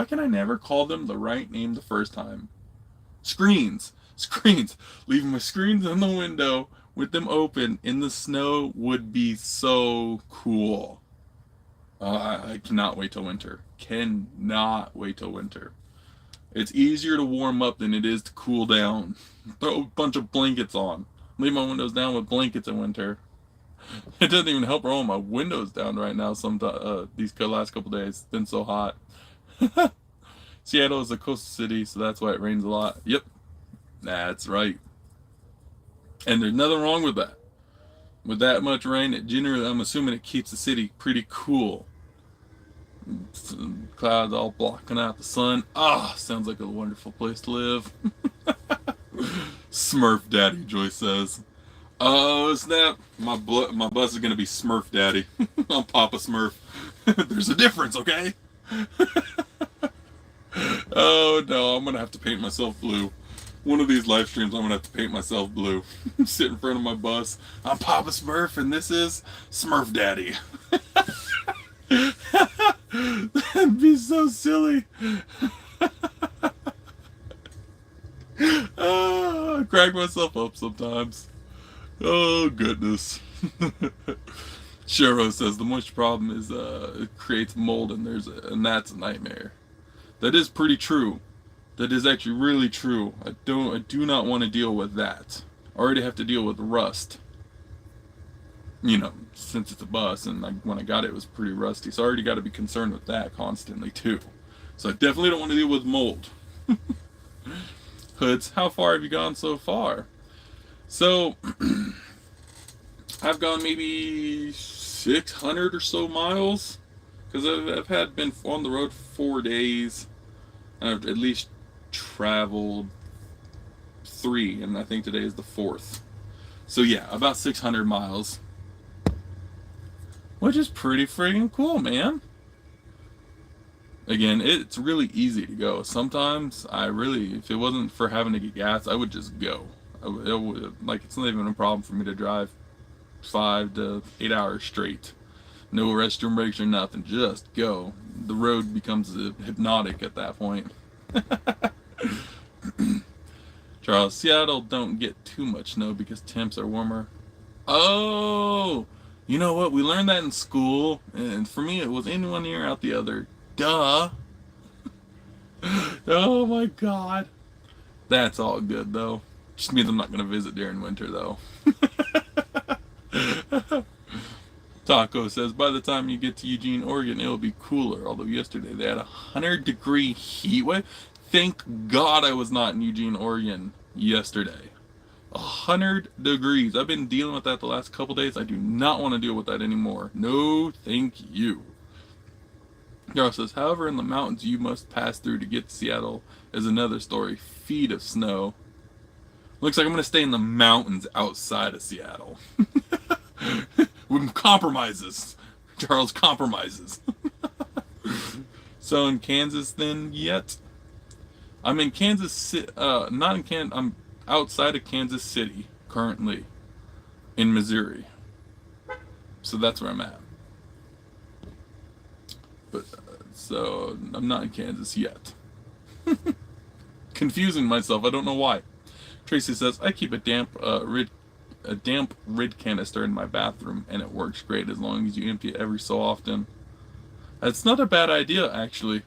Speaker 1: can I never call them the right name the first time? Screens. Leaving my screens in the window with them open in the snow would be so cool. I cannot wait till winter. Cannot wait till winter. It's easier to warm up than it is to cool down. Throw a bunch of blankets on. Leave my windows down with blankets in winter. It doesn't even help rolling my windows down right now. These last couple days, it's been so hot. Seattle is a coastal city, so that's why it rains a lot. Yep, that's right. And there's nothing wrong with that. With that much rain, I'm assuming it keeps the city pretty cool. Clouds all blocking out the sun. Sounds like a wonderful place to live. Smurf Daddy, Joyce says. Oh, snap. My bus is going to be Smurf Daddy. I'm Papa Smurf. There's a difference, okay? Oh, no. I'm going to have to paint myself blue. One of these live streams, I'm going to have to paint myself blue. Sit in front of my bus. I'm Papa Smurf, and this is Smurf Daddy. That'd be so silly. I crack myself up sometimes. Oh, goodness. Shiro says the moisture problem is it creates mold, and that's a nightmare. That is pretty true. That is actually really true. I do not want to deal with that. I already have to deal with rust. Since it's a bus, and when I got it, it was pretty rusty. So I already got to be concerned with that constantly too. So I definitely don't want to deal with mold. Hoods, how far have you gone so far? So I've gone maybe 600 or so miles, because I've been on the road for 4 days. I've at least traveled 3, and I think today is the 4th. So yeah, about 600 miles. Which is pretty freaking cool, man. Again, it's really easy to go. Sometimes if it wasn't for having to get gas, I would just go. It's not even a problem for me to drive 5 to 8 hours straight. No restroom breaks or nothing, just go. The road becomes hypnotic at that point. Charles, Seattle don't get too much snow because temps are warmer. Oh, you know what? We learned that in school, and for me, it was in one ear, out the other. Duh. Oh my God. That's all good though. Just means I'm not going to visit during winter, though. Taco says, by the time you get to Eugene, Oregon, it'll be cooler. Although yesterday they had 100-degree heat wave. Thank God I was not in Eugene, Oregon yesterday. 100 degrees. I've been dealing with that the last couple days. I do not want to deal with that anymore. No, thank you. Darrell says, however, in the mountains you must pass through to get to Seattle is another story. Feet of snow. Looks like I'm going to stay in the mountains outside of Seattle. With compromises. Charles compromises. So in Kansas then yet? I'm in Kansas City, not in Kansas, I'm outside of Kansas City currently in Missouri. So that's where I'm at. But so I'm not in Kansas yet. Confusing myself, I don't know why. Tracy says, I keep a damp Rid canister in my bathroom and it works great as long as you empty it every so often. That's not a bad idea, actually.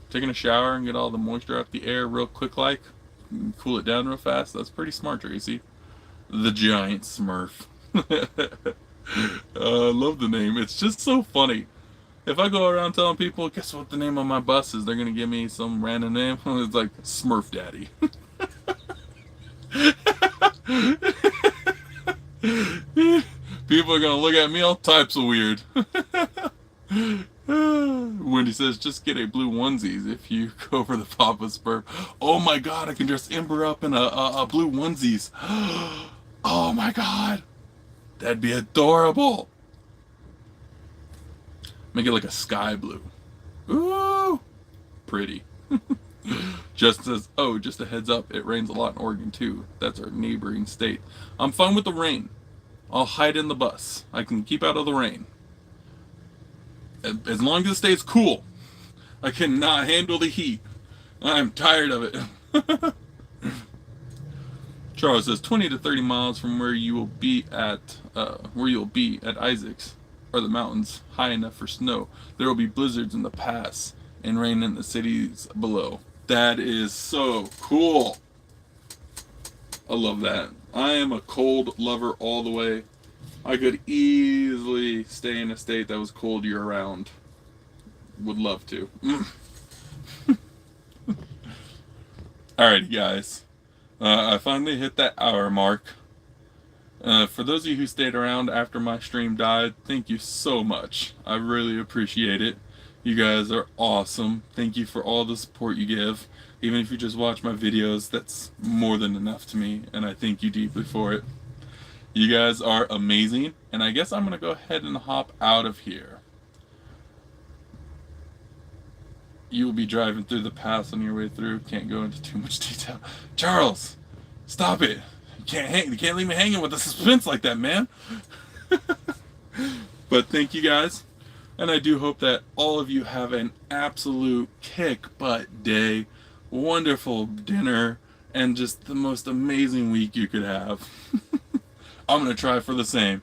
Speaker 1: Taking a shower and get all the moisture out the air real quick like, cool it down real fast. That's pretty smart, Tracy. The Giant Smurf. I love the name. It's just so funny. If I go around telling people, guess what the name of my bus is, they're going to give me some random name. It's like Smurf Daddy. People are going to look at me all types of weird. Wendy says, just get a blue onesies if you go for the Papa Smurf. Oh my god, I can dress Ember up in a blue onesies. Oh my god. That'd be adorable. Make it like a sky blue. Ooh, pretty. Just says, oh, just a heads up, it rains a lot in Oregon too. That's our neighboring state. I'm fine with the rain. I'll hide in the bus. I can keep out of the rain. As long as it stays cool. I cannot handle the heat. I'm tired of it. Charles says 20 to 30 miles from where you will be at Isaacs are the mountains high enough for snow. There will be blizzards in the pass and rain in the cities below. That is so cool. I love that. I am a cold lover all the way. I could easily stay in a state that was cold year round. Would love to. Alrighty, guys. I finally hit that hour mark. For those of you who stayed around after my stream died, thank you so much. I really appreciate it. You guys are awesome. Thank you for all the support you give. Even if you just watch my videos, that's more than enough to me, and I thank you deeply for it. You guys are amazing, and I guess I'm going to go ahead and hop out of here. You will be driving through the pass on your way through. Can't go into too much detail. Charles, stop it. You can't leave me hanging with the suspense like that, man. But thank you guys, and I do hope that all of you have an absolute kick-butt day, wonderful dinner, and just the most amazing week you could have. I'm gonna try for the same.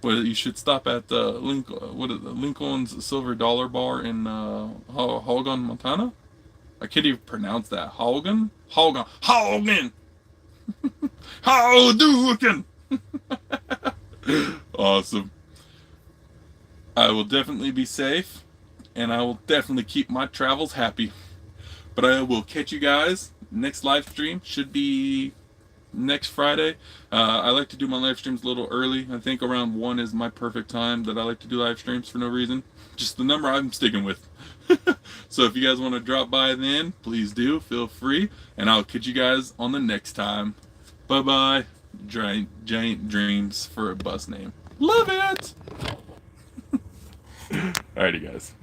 Speaker 1: Well, you should stop at the Lincoln's Silver Dollar Bar in Haugen, Montana. I can't even pronounce that. Haugen. Haugen. Awesome. I will definitely be safe, and I will definitely keep my travels happy. But I will catch you guys. Next live stream should be next Friday. I like to do my live streams a little early. I think around 1 is my perfect time that I like to do live streams for no reason. Just the number I'm sticking with. So if you guys want to drop by then, please do. Feel free. And I'll catch you guys on the next time. Bye-bye. Giant Dreams for a bus name. Love it! Alrighty, guys.